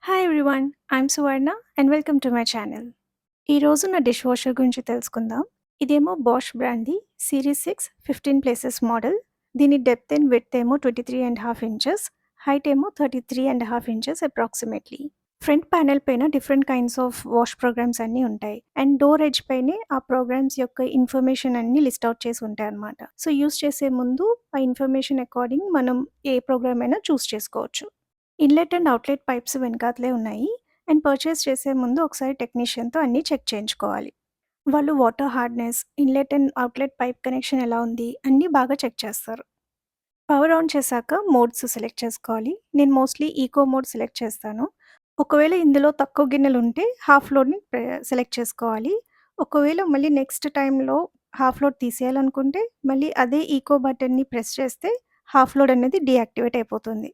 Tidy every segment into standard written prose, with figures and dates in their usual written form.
Hi everyone, I'm Suvarna and welcome to my channel. ఈరోజు నా dishwasher గురించి తెలుసుకుందాం. ఇదేమో బాష్ బ్రాండ్ది సిరీస్ 6 15 ప్లేసెస్ మోడల్. దీని డెప్త్ అండ్ విడ్త్ ఏమో 23.5 ఇంచెస్, హైట్ ఏమో 33.5 ఇంచెస్ అప్రాక్సిమేట్లీ. ఫ్రంట్ ప్యానెల్ పైన different kinds of wash programmes అన్నీ ఉంటాయి అండ్ డోర్ ఎడ్జ్ పైనే ఆ ప్రోగ్రామ్స్ యొక్క ఇన్ఫర్మేషన్ అన్ని లిస్ట్ అవుట్ చేసి ఉంటాయి అన్నమాట. సో యూస్ చేసే ముందు ఆ ఇన్ఫర్మేషన్ అకార్డింగ్ మనం ఏ ప్రోగ్రామ్ అయినా చూస్ చేసుకోవచ్చు. ఇన్లెట్ అండ్ అవుట్‌లెట్ పైప్స్ వెనకాతలే ఉన్నాయి. అండ్ పర్చేస్ చేసే ముందు ఒకసారి టెక్నీషియన్‌తో అన్నీ చెక్ చేయించుకోవాలి. వాళ్ళు water hardness, inlet and outlet pipe connection ఎలా ఉంది అన్నీ బాగా చెక్ చేస్తారు. పవర్ ఆన్ చేశాక మోడ్స్ సెలెక్ట్ చేసుకోవాలి. నేను మోస్ట్‌లీ ఈకో మోడ్ సెలెక్ట్ చేస్తాను. ఒకవేళ ఇందులో తక్కువ గిన్నెలుంటే హాఫ్ లోడ్‌ని సెలెక్ట్ చేసుకోవాలి. ఒకవేళ మళ్ళీ నెక్స్ట్ టైమ్‌లో హాఫ్ లోడ్ తీసేయాలనుకుంటే మళ్ళీ అదే ఈకో బటన్‌ని ప్రెస్ చేస్తే హాఫ్ లోడ్ అనేది డీయాక్టివేట్ అయిపోతుంది.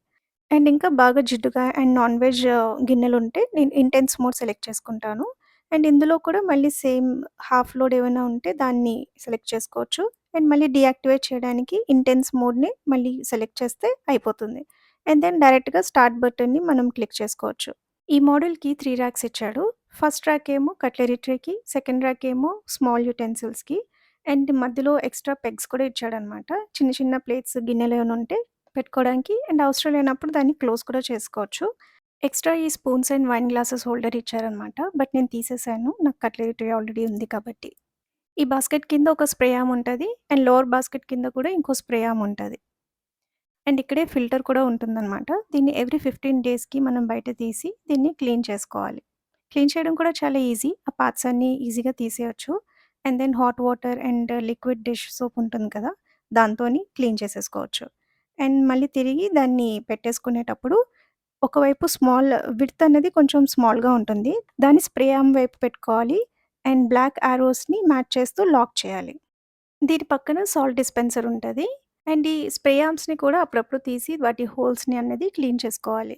అండ్ ఇంకా బాగా జిడ్డుగా అండ్ నాన్ వెజ్ గిన్నెలుంటే నేను ఇంటెన్స్ మోడ్ సెలెక్ట్ చేసుకుంటాను. అండ్ ఇందులో కూడా మళ్ళీ సేమ్ హాఫ్ లోడ్ ఏమైనా ఉంటే దాన్ని సెలెక్ట్ చేసుకోవచ్చు. అండ్ మళ్ళీ డీయాక్టివేట్ చేయడానికి ఇంటెన్స్ మోడ్‌ని మళ్ళీ సెలెక్ట్ చేస్తే అయిపోతుంది. అండ్ దెన్ డైరెక్ట్‌గా స్టార్ట్ బటన్‌ని మనం క్లిక్ చేసుకోవచ్చు. ఈ మోడల్‌కి 3 ర్యాక్స్ ఇచ్చాడు. ఫస్ట్ ర్యాక్ ఏమో కట్లరీ ట్రేకి, సెకండ్ ర్యాక్ ఏమో స్మాల్ యుటెన్సిల్స్‌కి అండ్ మధ్యలో ఎక్స్‌ట్రా పెగ్స్ కూడా ఇచ్చాడనమాట. చిన్న చిన్న ప్లేట్స్, గిన్నెలేమైనా ఉంటే పెట్టుకోవడానికి అండ్ అవసరం లేనప్పుడు దాన్ని క్లోజ్ కూడా చేసుకోవచ్చు. ఎక్స్‌ట్రా ఈ spoons and wine glasses holder ఇచ్చారనమాట. బట్ నేను తీసేసాను. నాకు కట్లరీ ట్రే ఆల్రెడీ ఉంది కాబట్టి. ఈ బాస్కెట్ కింద ఒక స్ప్రే ఆర్మ్ ఉంటది. అండ్ లోవర్ బాస్కెట్ కింద కూడా ఇంకో స్ప్రే ఆర్మ్ ఉంటది. అండ్ ఇక్కడే ఫిల్టర్ కూడా ఉంటుందనమాట. దీన్ని ఎవ్రీ 15 డేస్‌కి మనం బయట తీసి దీన్ని క్లీన్ చేసుకోవాలి. క్లీన్ చేయడం కూడా చాలా ఈజీ. ఆ పార్ట్స్ అన్నీ ఈజీగా తీసేయొచ్చు. And then hot water and liquid dish soap ఉంటుంది కదా! దాంతోని క్లీన్ చేసేసుకోవచ్చు. అండ్ మళ్ళీ తిరిగి దాన్ని పెట్టేసుకునేటప్పుడు ఒకవైపు విడ్త్ అనేది కొంచెం స్మాల్‌గా ఉంటుంది. దాన్ని స్ప్రే ఆర్మ్ వైపు పెట్టుకోవాలి. అండ్ బ్లాక్ యారోస్‌ని మ్యాచ్ చేస్తూ లాక్ చేయాలి. దీని పక్కన సాల్ట్ డిస్పెన్సర్ ఉంటది. అండ్ ఈ స్ప్రే ఆర్మ్స్‌ని కూడా అప్పుడప్పుడు తీసి వాటి హోల్స్‌ని అనేది క్లీన్ చేసుకోవాలి.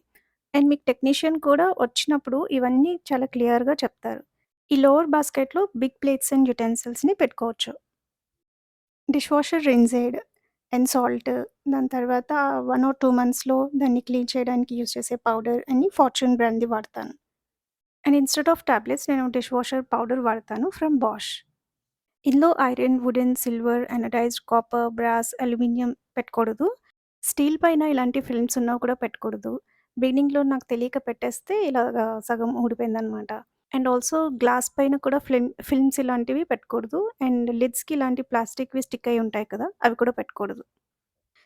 అండ్ మీకు టెక్నీషియన్ కూడా వచ్చినప్పుడు ఇవన్నీ చాలా క్లియర్‌గా చెప్తారు. ఈ లోవర్ బాస్కెట్‌లో బిగ్ ప్లేట్స్ అండ్ యుటెన్సిల్స్‌ని పెట్టుకోవచ్చు. Dish washer rinse aid and salt, దాని తర్వాత 1 ఆర్ 2 మంత్స్‌లో దాన్ని క్లీన్ చేయడానికి యూజ్ చేసే పౌడర్ అన్ని ఫార్చ్యూన్ బ్రాండ్‌ది వాడతాను. అండ్ ఇన్‌స్టెడ్ ఆఫ్ టాబ్లెట్స్ నేను డిష్ వాషర్ పౌడర్ వాడతాను ఫ్రమ్ బాష్. ఇందులో iron, wooden, silver, anodized copper, brass, aluminium పెట్టకూడదు. స్టీల్ పైన ఇలాంటి ఫిల్మ్స్ ఉన్నవి కూడా పెట్టకూడదు. బిగినింగ్‌లో నాకు తెలియక పెట్టేస్తే ఇలాగా సగం ఊడిపోయిందనమాట. అండ్ ఆల్సో గ్లాస్ పైన కూడా ఫిల్మ్స్ ఇలాంటివి పెట్టకూడదు. అండ్ లిడ్స్‌కి ఇలాంటి ప్లాస్టిక్‌వి స్టిక్ అయ్యి ఉంటాయి కదా! అవి కూడా పెట్టకూడదు.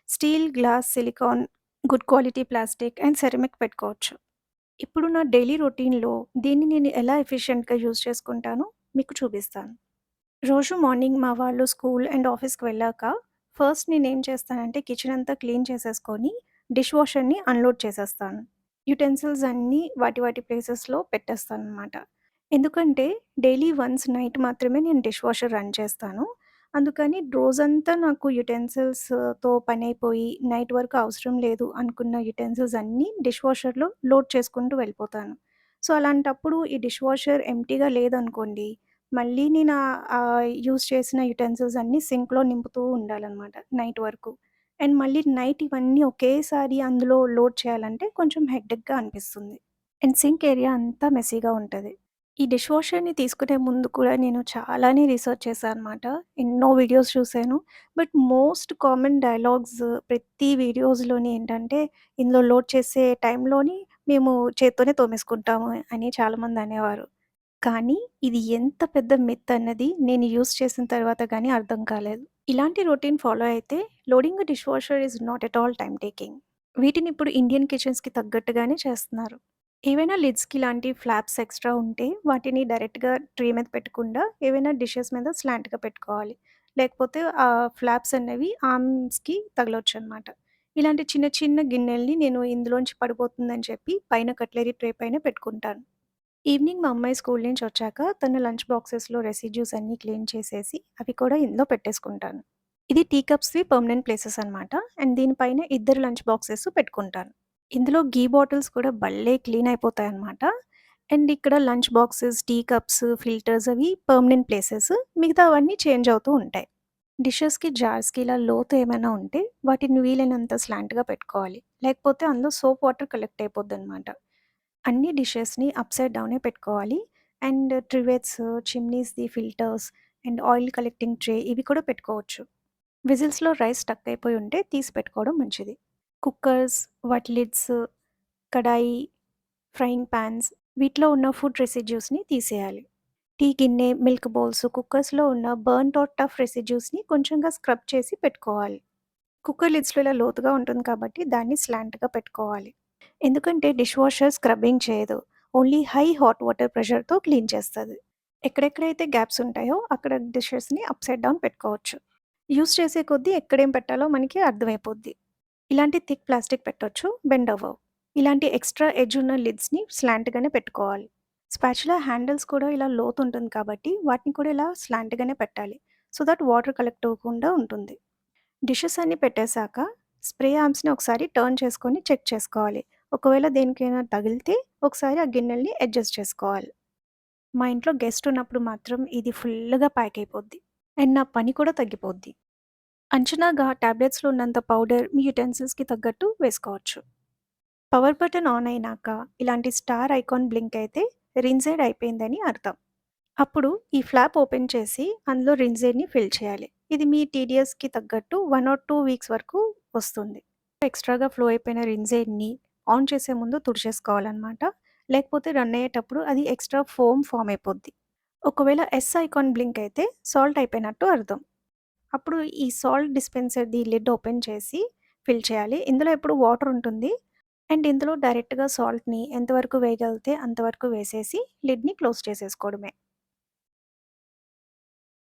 Steel, glass, silicon, good quality plastic and ceramic పెట్టుకోవచ్చు. ఇప్పుడు నా డైలీ రొటీన్‌లో దీన్ని నేను ఎలా ఎఫిషియెంట్‌గా యూజ్ చేసుకుంటానో మీకు చూపిస్తాను. రోజు మార్నింగ్ మా వాళ్ళు స్కూల్ అండ్ ఆఫీస్‌కి వెళ్ళాక ఫస్ట్ నేనేం చేస్తానంటే కిచెన్ అంతా క్లీన్ చేసేసుకొని డిష్ వాషర్‌ని అన్‌లోడ్ చేసేస్తాను. యుటెన్సిల్స్ అన్నీ వాటి ప్లేసెస్‌లో పెట్టేస్తాననమాట. ఎందుకంటే డైలీ వన్స్ నైట్ మాత్రమే నేను డిష్ వాషర్ రన్ చేస్తాను. అందుకని రోజంతా నాకు యుటెన్సిల్స్‌తో పనైపోయి నైట్ వరకు అవసరం లేదు అనుకున్న యుటెన్సిల్స్ అన్నీ డిష్ వాషర్‌లో లోడ్ చేసుకుంటూ వెళ్ళిపోతాను. సో, అలాంటప్పుడు ఈ డిష్ వాషర్ ఎంప్టీగా లేదనుకోండి, మళ్ళీ నేను యూజ్ చేసిన యుటెన్సిల్స్ అన్నీ సింక్‌లో నింపుతూ ఉండాలనమాట నైట్ వరకు. అండ్ మళ్ళీ నైట్ ఇవన్నీ ఒకేసారి అందులో లోడ్ చేయాలంటే కొంచెం హెక్టిక్‌గా అనిపిస్తుంది. అండ్ సింక్ ఏరియా అంతా మెస్సీగా ఉంటది. ఈ డిష్ వాషర్‌ని తీసుకునే ముందు కూడా నేను చాలానే రిసర్చ్ చేశా అనమాట. ఎన్నో వీడియోస్ చూసాను. బట్ మోస్ట్ కామన్ డైలాగ్స్ ప్రతి వీడియోస్‌లోని ఏంటంటే, ఇందులో లోడ్ చేసే టైంలోని మేము చేత్తోనే తోమేసుకుంటాము అని చాలామంది అనేవారు. కానీ ఇది ఎంత పెద్ద మిత్ అన్నది నేను యూజ్ చేసిన తర్వాత గానీ అర్థం కాలేదు. ఇలాంటి రొటీన్ ఫాలో అయితే loading a dish washer is not at all time taking. వీటిని ఇప్పుడు ఇండియన్ కిచెన్స్‌కి తగ్గట్టుగానే చేస్తున్నారు. ఏవైనా లిడ్స్‌కి ఇలాంటి ఫ్లాప్స్ ఎక్స్‌ట్రా ఉంటే వాటిని డైరెక్ట్‌గా ట్రే మీద పెట్టకుండా ఏవైనా డిషెస్ మీద స్లాంట్‌గా పెట్టుకోవాలి. లేకపోతే ఆ ఫ్లాప్స్ అనేవి ఆర్మ్స్‌కి తగలొచ్చనమాట. ఇలాంటి చిన్న చిన్న గిన్నెల్ని నేను ఇందులోంచి పడిపోతుందని చెప్పి పైన కట్లరీ ట్రే పైన పెట్టుకుంటాను. ఈవినింగ్ మా అమ్మాయి స్కూల్ నుంచి వచ్చాక తన లంచ్ బాక్సెస్‌లో రెసిడ్యూస్ అన్నీ క్లీన్ చేసేసి అవి కూడా ఇందులో పెట్టేసుకుంటాను. ఇది టీ కప్స్‌వి పర్మనెంట్ ప్లేసెస్ అనమాట. అండ్ దీనిపైన ఇద్దరు లంచ్ బాక్సెస్ పెట్టుకుంటాను. ఇందులో ఘీ బాటిల్స్ కూడా భలే క్లీన్ అయిపోతాయన్నమాట. అండ్ ఇక్కడ lunch boxes, tea cups, filters అవి పర్మనెంట్ ప్లేసెస్. మిగతావన్నీ చేంజ్ అవుతూ ఉంటాయి. డిషెస్‌కి, జార్స్‌కి ఇలా లోతు ఏమైనా ఉంటే వాటిని వీలైనంత స్లాంట్‌గా పెట్టుకోవాలి. లేకపోతే అందులో సోప్ వాటర్ కలెక్ట్ అయిపోద్దనమాట. అన్ని డిషెస్‌ని అప్‌సైడ్ డౌనే పెట్టుకోవాలి. అండ్ ట్రివెట్స్, చిమ్నీస్‌ది filters and oil collecting tray ఇవి కూడా పెట్టుకోవచ్చు. విజిల్స్‌లో రైస్ స్టక్ అయిపోయి ఉంటే తీసి పెట్టుకోవడం మంచిది. కుక్కర్స్, వాటి లిడ్స్, కడాయి, ఫ్రైయింగ్ పాన్స్ వీటిలో ఉన్న ఫుడ్ రెసిడ్యూస్‌ని తీసేయాలి. టీ గిన్నె, మిల్క్ బౌల్స్, కుక్కర్స్‌లో ఉన్న బర్న్డ్ ఆర్ టఫ్ రెసిడ్యూస్‌ని కొంచెంగా స్క్రబ్ చేసి పెట్టుకోవాలి. కుక్కర్ లిడ్స్‌లో ఇలా లోతుగా ఉంటుంది కాబట్టి దాన్ని స్లాంట్‌గా పెట్టుకోవాలి. ఎందుకంటే డిష్ వాషర్ స్క్రబ్బింగ్ చేయదు. ఓన్లీ హై హాట్ వాటర్ ప్రెషర్‌తో క్లీన్ చేస్తది. ఎక్కడెక్కడైతే గ్యాప్స్ ఉంటాయో అక్కడ డిషెస్‌ని అప్‌సైడ్ డౌన్ పెట్టుకోవచ్చు. యూజ్ చేసే కొద్దీ ఎక్కడేం పెట్టాలో మనకి అర్థమైపోద్ది. ఇలాంటి థిక్ ప్లాస్టిక్ పెట్టొచ్చు, బెండ్ అవ్వవు. ఇలాంటి ఎక్స్‌ట్రా ఎడ్జ్ ఉన్న లిడ్స్‌ని స్లాంట్‌గానే పెట్టుకోవాలి. స్పాచులా హ్యాండిల్స్ కూడా ఇలా లోతు ఉంటుంది కాబట్టి వాటిని కూడా ఇలా స్లాంట్‌గానే పెట్టాలి. సో దట్ వాటర్ కలెక్ట్ అవ్వకుండా ఉంటుంది. డిషెస్ అన్నీ పెట్టేసాక స్ప్రే ఆర్మ్స్‌ని ఒకసారి టర్న్ చేసుకొని చెక్ చేసుకోవాలి. ఒకవేళ దేనికైనా తగిలితే ఒకసారి ఆ గిన్నెల్ని అడ్జస్ట్ చేసుకోవాలి. మా ఇంట్లో గెస్ట్ ఉన్నప్పుడు మాత్రం ఇది ఫుల్‌గా ప్యాక్ అయిపోద్ది. అండ్ నా పని కూడా తగ్గిపోద్ది. అంచనాగా టాబ్లెట్స్‌లో ఉన్నంత పౌడర్ మీ యుటెన్సిల్స్‌కి తగ్గట్టు వేసుకోవచ్చు. పవర్ బటన్ ఆన్ అయినాక ఇలాంటి స్టార్ ఐకాన్ బ్లింక్ అయితే రిన్సైడ్ అయిపోయిందని అర్థం. అప్పుడు ఈ ఫ్లాప్ ఓపెన్ చేసి అందులో రిన్సైడ్‌ని ఫిల్ చేయాలి. ఇది మీ టీడీఎస్‌కి తగ్గట్టు 1 ఆర్ 2 వీక్స్ వరకు వస్తుంది. ఎక్స్‌ట్రాగా ఫ్లో అయిపోయిన రిన్సైడ్‌ని ఆన్ చేసే ముందు తుడిచేసుకోవాలనమాట. లేకపోతే రన్ అయ్యేటప్పుడు అది ఎక్స్‌ట్రా ఫోమ్ ఫార్మ్ అయిపోద్ది. ఒకవేళ ఎస్ ఐకాన్ బ్లింక్ అయితే సాల్ట్ అయిపోయినట్టు అర్థం. అప్పుడు ఈ సాల్ట్ డిస్పెన్సర్‌ది లిడ్ ఓపెన్ చేసి ఫిల్ చేయాలి. ఇందులో ఎప్పుడు వాటర్ ఉంటుంది. అండ్ ఇందులో డైరెక్ట్‌గా సాల్ట్‌ని ఎంతవరకు వేయగలిగితే అంతవరకు వేసేసి లిడ్‌ని క్లోజ్ చేసేసుకోవడమే.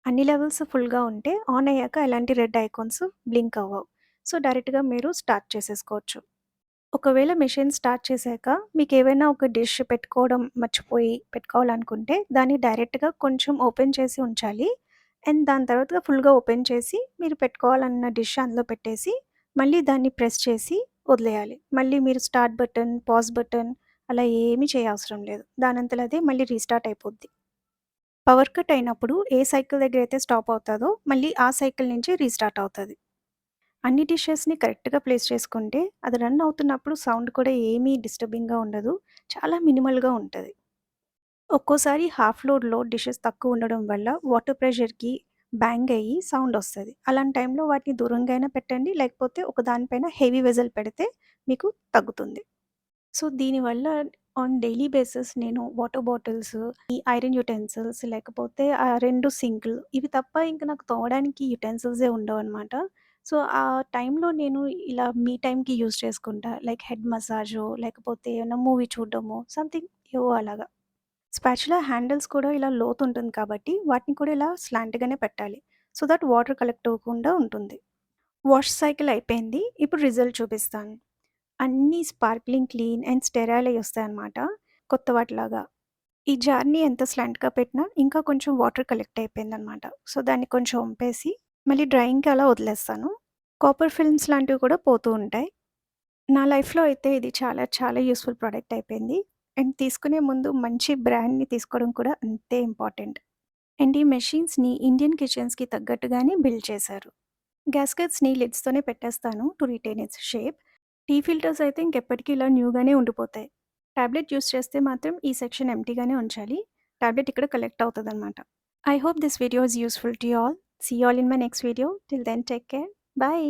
అన్ని లెవెల్స్ ఫుల్‌గా ఉంటే ఆన్ అయ్యాక ఎలాంటి రెడ్ ఐకాన్స్ బ్లింక్ అవ్వవు. సో, డైరెక్ట్‌గా మీరు స్టార్ట్ చేసేసుకోవచ్చు. ఒకవేళ మెషిన్ స్టార్ట్ చేశాక మీకేవైనా ఒక డిష్ పెట్టుకోవడం మర్చిపోయి పెట్టుకోవాలనుకుంటే దాన్ని డైరెక్ట్‌గా కొంచెం ఓపెన్ చేసి ఉంచాలి. అండ్ దాని తర్వాత ఫుల్‌గా ఓపెన్ చేసి మీరు పెట్టుకోవాలన్న డిష్ అందులో పెట్టేసి మళ్ళీ దాన్ని ప్రెస్ చేసి వదిలేయాలి. మళ్ళీ మీరు స్టార్ట్ బటన్, పాజ్ బటన్ అలా ఏమీ చేయవసరం లేదు. దానంతట అదే మళ్ళీ రీస్టార్ట్ అయిపోద్ది. పవర్ కట్ అయినప్పుడు ఏ సైకిల్ దగ్గరైతే స్టాప్ అవుతదో మళ్ళీ ఆ సైకిల్ నుంచి రీస్టార్ట్ అవుతది. అన్ని డిషెస్‌ని కరెక్ట్‌గా ప్లేస్ చేసుకుంటే అది రన్ అవుతున్నప్పుడు సౌండ్ కూడా ఏమీ డిస్టర్బింగ్‌గా ఉండదు. చాలా మినిమల్‌గా ఉంటది. ఒక్కోసారి హాఫ్ లోడ్‌లో డిషెస్ తక్కువ ఉండడం వల్ల వాటర్ ప్రెషర్‌కి బ్యాంగ్ అయ్యి సౌండ్ ఒస్తది. అలాంటి టైంలో వాటిని దూరంగా అయినా పెట్టండి. లేకపోతే ఒక దానిపైన హెవీ వెసెల్ పెడితే మీకు తగ్గుతుంది. సో, దీనివల్ల ఆన్ డైలీ బేసిస్ నేను వాటర్ బాటిల్స్, ఈ ఐరన్ యుటెన్సిల్స్ లేకపోతే 2 సింకులు ఇవి తప్ప ఇంక నాకు తోమడానికి యుటెన్సిల్సే ఉండవనమాట. సో, ఆ టైంలో నేను ఇలా మీ టైంకి యూజ్ చేసుకుంటా. లైక్ హెడ్ మసాజో లేకపోతే ఏమన్నా మూవీ చూడడమో సంథింగ్ ఏవో అలాగా. స్పాచులా హ్యాండిల్స్ కూడా ఇలా లోతుంటుంది కాబట్టి వాటిని కూడా ఇలా స్లాంట్‌గానే పెట్టాలి. సో దట్ వాటర్ కలెక్ట్ అవ్వకుండా ఉంటుంది. వాష్ సైకిల్ అయిపోయింది. ఇప్పుడు రిజల్ట్ చూపిస్తాను. అన్నీ స్పార్క్లింగ్ క్లీన్ అండ్ స్టెరైల్ అయ్యొస్తాయనమాట. కొత్త వాటిలాగా. ఈ జార్‌ని ఎంత స్లాంట్‌గా పెట్టినా ఇంకా కొంచెం వాటర్ కలెక్ట్ అయిపోయిందనమాట. సో, దాన్ని కొంచెం ఒంపేసి మళ్ళీ డ్రైయింగ్‌కి అలా వదిలేస్తాను. కాపర్ ఫిల్మ్స్ లాంటివి కూడా పోతూ ఉంటాయి. నా లైఫ్‌లో అయితే ఇది చాలా చాలా యూజ్‌ఫుల్ ప్రొడక్ట్ అయిపోయింది. అండ్ తీసుకునే ముందు మంచి బ్రాండ్‌ని తీసుకోవడం కూడా అంతే ఇంపార్టెంట్. అండ్ ఈ మెషిన్స్‌ని ఇండియన్ కిచెన్స్‌కి తగ్గట్టుగానే బిల్డ్ చేశారు. గ్యాస్కెట్స్‌ని లిడ్స్‌తోనే పెట్టేస్తాను to retain its shape. Tea filters అయితే ఇంకెప్పటికి ఇలా న్యూగానే ఉండిపోతాయి. టాబ్లెట్ యూజ్ చేస్తే మాత్రం ఈ సెక్షన్ ఎంప్టీగానే ఉంచాలి. టాబ్లెట్ ఇక్కడ collect అవుతదనమాట. I hope this video is useful to you all. See you all in my next video. Till then, take care. Bye.